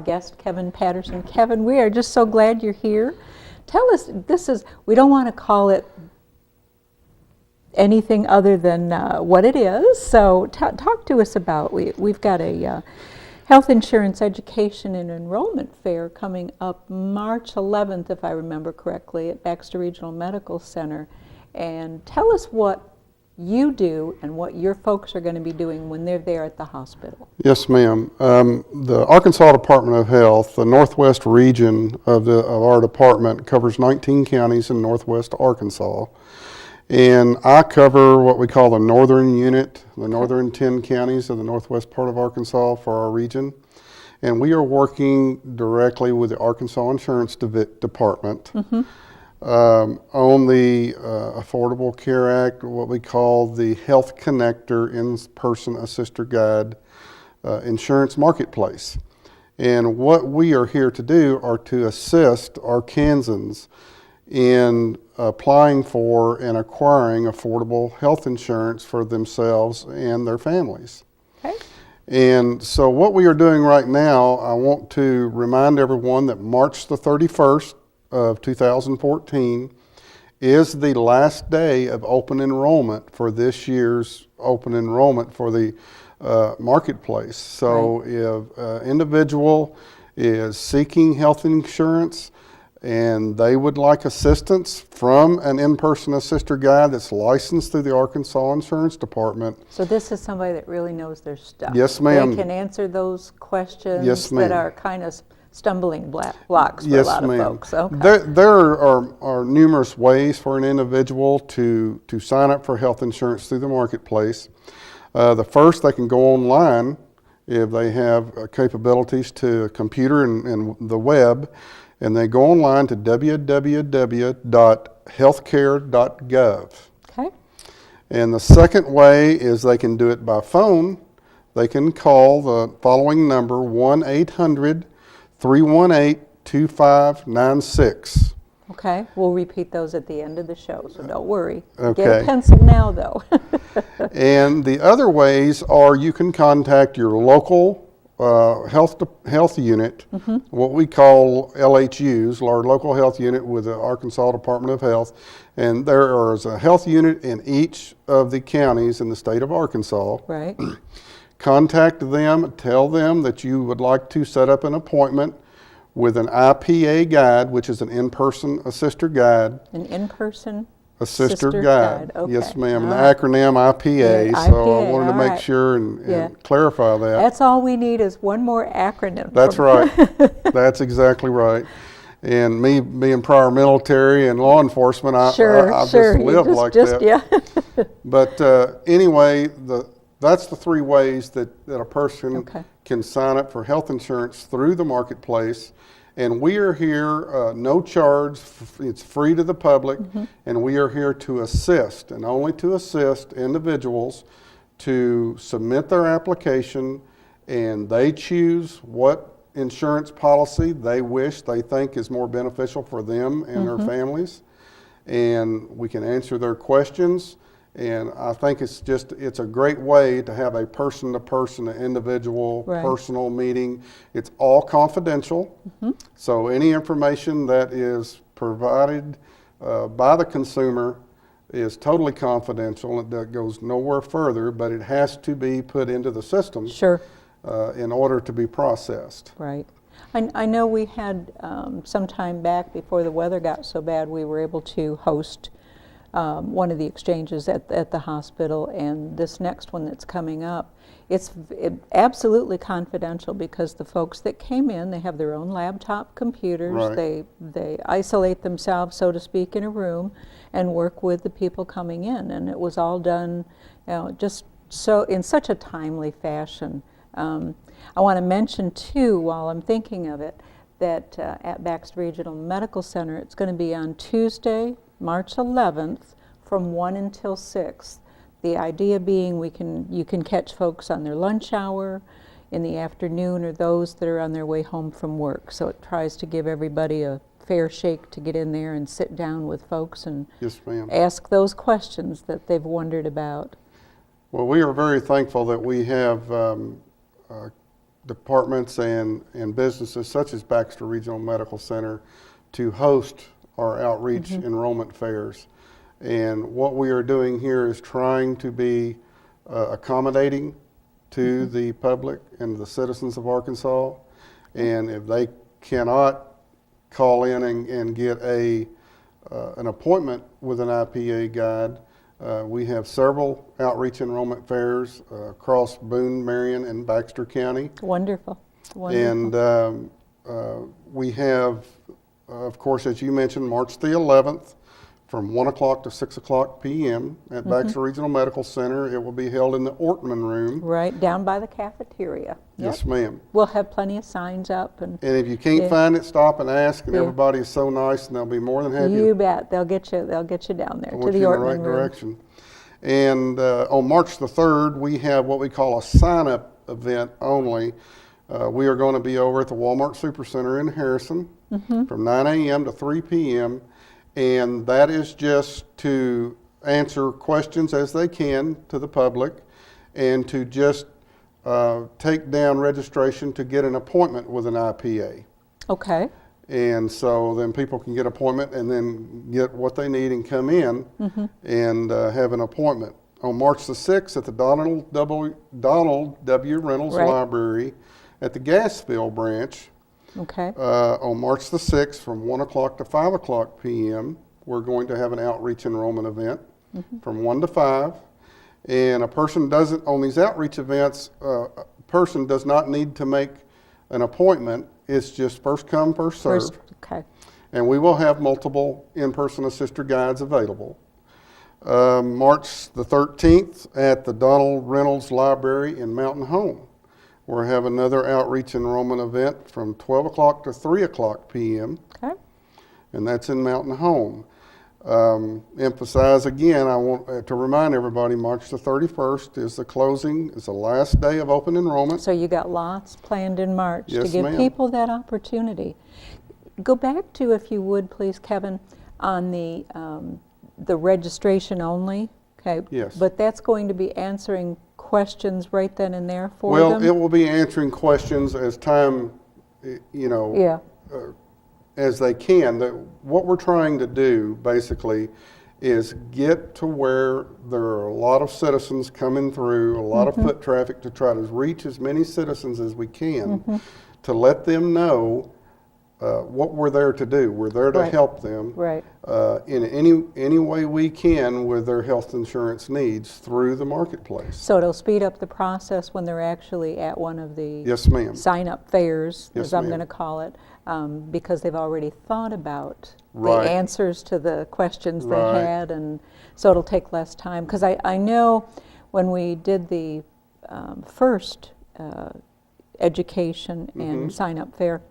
guest, Kevin Patterson. Kevin, we are just so glad you're here. Tell us, we don't want to call it anything other than what it is, so talk to us about, we've got a health insurance education and enrollment fair coming up March 11th, if I remember correctly, at Baxter Regional Medical Center. And tell us what you do and what your folks are going to be doing when they're there at the hospital. Yes, ma'am. The Arkansas Department of Health, the Northwest region of our department, covers 19 counties in Northwest Arkansas. And I cover what we call the northern unit, the northern 10 counties of the northwest part of Arkansas for our region. And we are working directly with the Arkansas Insurance Department on the Affordable Care Act, what we call the Health Connector In-Person Assister Guide Insurance Marketplace. And what we are here to do are to assist Arkansans in applying for and acquiring affordable health insurance for themselves and their families. Okay. And so what we are doing right now, I want to remind everyone that March the 31st of 2014 is the last day of open enrollment for this year's open enrollment for the marketplace. So if an individual is seeking health insurance and they would like assistance from an in-person assister guide that's licensed through the Arkansas Insurance Department. So this is somebody that really knows their stuff. Yes, ma'am. They can answer those questions Yes, ma'am. that are kind of stumbling blocks for a lot of folks. Okay. There are numerous ways for an individual to sign up for health insurance through the marketplace. The first, they can go online if they have capabilities to a computer and the web. And they go online to www.healthcare.gov. Okay. And the second way is they can do it by phone. They can call the following number, 1-800-318-2596. Okay, we'll repeat those at the end of the show, so don't worry. Okay. Get a pencil now, though. And the other ways are you can contact your local health unit, what we call LHUs, our local health unit with the Arkansas Department of Health, and there is a health unit in each of the counties in the state of Arkansas. Right. Contact them, tell them that you would like to set up an appointment with an IPA guide, which is an in-person assister guide. An in-person Assister guide. Okay. Yes, ma'am. The right. acronym IPA. Yeah, so IPA, I wanted to make sure and clarify that. That's all we need is one more acronym. That's right. That's exactly right. And me being prior military and law enforcement, I've just lived like that. Yeah. But anyway, that's the three ways that a person can sign up for health insurance through the marketplace. And we are here, no charge, it's free to the public, and we are here to assist, and only to assist individuals to submit their application, and they choose what insurance policy they think is more beneficial for them and their families, and we can answer their questions. And I think it's a great way to have a person-to-person, individual, personal meeting. It's all confidential. So any information that is provided by the consumer is totally confidential. That goes nowhere further, but it has to be put into the system in order to be processed. Right. I know we had some time back before the weather got so bad, we were able to host one of the exchanges at the hospital, and this next one that's coming up, it's absolutely confidential because the folks that came in, they have their own laptop computers. They isolate themselves, so to speak, in a room and work with the people coming in, and it was all done, just so in such a timely fashion. I want to mention too, while I'm thinking of it, that at Baxter Regional Medical Center, it's going to be on Tuesday, March 11th from 1 until 6. The idea being you can catch folks on their lunch hour, in the afternoon, or those that are on their way home from work. So it tries to give everybody a fair shake to get in there and sit down with folks and ask those questions that they've wondered about. Well, we are very thankful that we have departments and businesses such as Baxter Regional Medical Center to host our outreach enrollment fairs. And what we are doing here is trying to be accommodating to the public and the citizens of Arkansas. And if they cannot call in and get an appointment with an IPA guide, we have several outreach enrollment fairs across Boone, Marion, and Baxter County. Wonderful. Wonderful. And we have, of course, as you mentioned, March the 11th from 1 o'clock to 6 o'clock p.m. at Baxter Regional Medical Center. It will be held in the Ortman Room. Right, down by the cafeteria. Yes, ma'am. We'll have plenty of signs up. And if you can't find it, stop and ask, and everybody is so nice, and they'll be more than happy. You bet. They'll get you down there to the Ortman Room. In the right direction. And on March the 3rd, we have what we call a sign-up event only. We are going to be over at the Walmart Supercenter in Harrison from 9 a.m. to 3 p.m., and that is just to answer questions as they can to the public and to just take down registration to get an appointment with an IPA. Okay. And so then people can get an appointment and then get what they need and come in and have an appointment. On March the 6th at the Donald W. Reynolds Library at the Gasville branch. Okay. On March the 6th from 1 o'clock to 5 o'clock p.m., we're going to have an outreach enrollment event from 1 to 5. And a person doesn't, on these outreach events, a person does not need to make an appointment. It's just first come, first served. Okay. And we will have multiple in-person assister guides available. March the 13th at the Donald Reynolds Library in Mountain Home. We'll have another outreach enrollment event from 12 o'clock to 3 o'clock p.m. Okay. And that's in Mountain Home. Emphasize again, I want to remind everybody, March the 31st is the last day of open enrollment. So you got lots planned in March Yes, to give people that opportunity. Go back to, if you would please, Kevin, on the registration only. Okay. Yes. But that's going to be answering questions right then and there for them? them? It will be answering questions as time, as they can. What we're trying to do, basically, is get to where there are a lot of citizens coming through, a lot of foot traffic, to try to reach as many citizens as we can, to let them know what we're there to do. We're there to help them in any way we can with their health insurance needs through the marketplace. So it'll speed up the process when they're actually at one of the sign-up fairs, as I'm going to call it, because they've already thought about the answers to the questions they had, and so it'll take less time. Because I know when we did the first education and sign-up fair,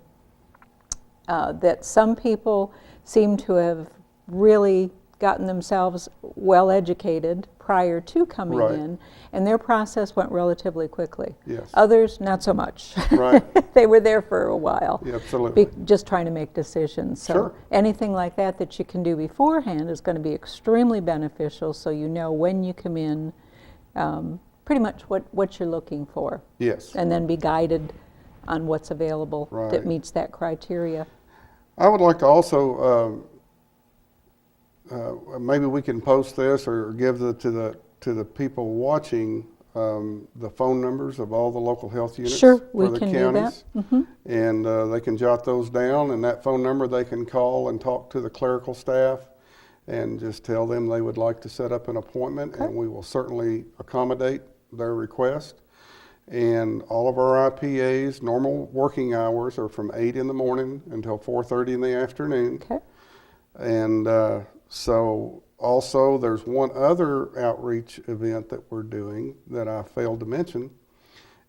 that some people seem to have really gotten themselves well educated prior to coming in, and their process went relatively quickly. Yes. Others, not so much. Right. They were there for a while. Yeah, absolutely. Just trying to make decisions. So anything like that you can do beforehand is going to be extremely beneficial, so you know when you come in pretty much what you're looking for. Yes. And then be guided on what's available that meets that criteria. I would like to also, maybe we can post this or give to the people watching the phone numbers of all the local health units for the counties. Do that. And they can jot those down, and that phone number they can call and talk to the clerical staff and just tell them they would like to set up an appointment, and we will certainly accommodate their request. And all of our IPAs, normal working hours are from 8 in the morning until 4:30 in the afternoon. Okay. And so also there's one other outreach event that we're doing that I failed to mention.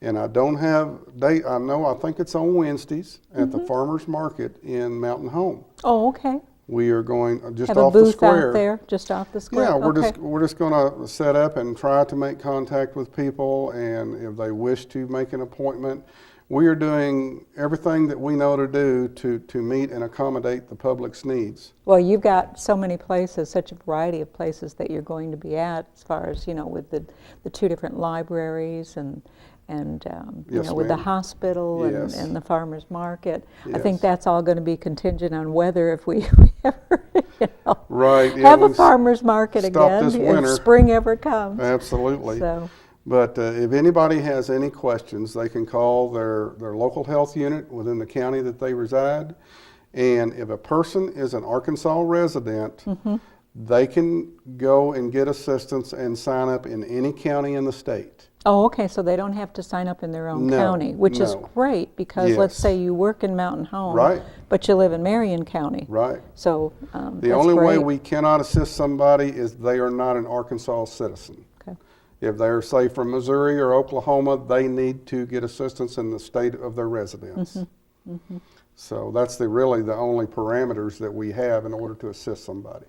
And I don't have date. I think it's on Wednesdays at the Farmers Market in Mountain Home. Oh, okay. We are going just have off a booth the square. Out there, just off the square. Yeah, we're just going to set up and try to make contact with people, and if they wish to make an appointment, we are doing everything that we know to do to meet and accommodate the public's needs. Well, you've got so many places, such a variety of places that you're going to be at, as far as, with the 2 different libraries and Yes, with the ma'am. hospital Yes. and the farmer's market. I Yes. think that's all going to be contingent on weather if we ever Right. Yeah, have a we farmer's market stop again, this if winter. spring ever comes. Absolutely. So, But if anybody has any questions, they can call their local health unit within the county that they reside. And if a person is an Arkansas resident, they can go and get assistance and sign up in any county in the state. oh, okay, so they don't have to sign up in their own No, county, which is no. great, because let's Yes. say you work in Mountain Home, Right. but you live in Marion County. Right. So The that's only way great. we cannot assist somebody is they are not an Arkansas citizen. Okay. If they're, say, from Missouri or Oklahoma, they need to get assistance in the state of their residence. So that's really the only parameters that we have in order to assist somebody.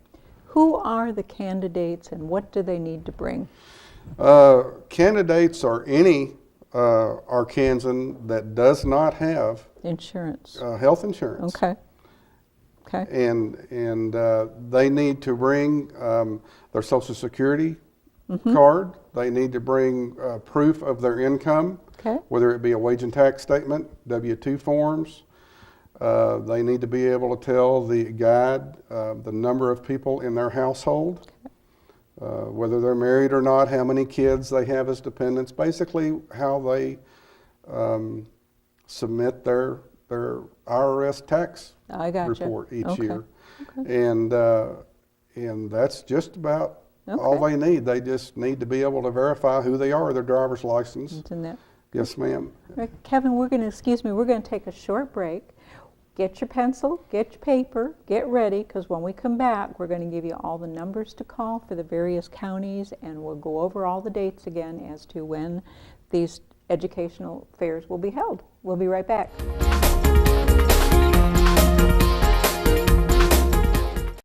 Who are the candidates and what do they need to bring? Candidates are any Arkansan that does not have Insurance. health insurance. Okay. Okay. And they need to bring their Social Security card. They need to bring proof of their income, Okay. whether it be a wage and tax statement, W-2 forms. They need to be able to tell the guide the number of people in their household, whether they're married or not, how many kids they have as dependents, basically how they submit their IRS tax I gotcha. report each Okay. year. Okay. And that's just about all Okay. they need. They just need to be able to verify who they are, their driver's license. It's in that. Yes, ma'am. Right, Kevin, we're going to take a short break. Get your pencil, get your paper, get ready, because when we come back, we're going to give you all the numbers to call for the various counties, and we'll go over all the dates again as to when these educational fairs will be held. We'll be right back.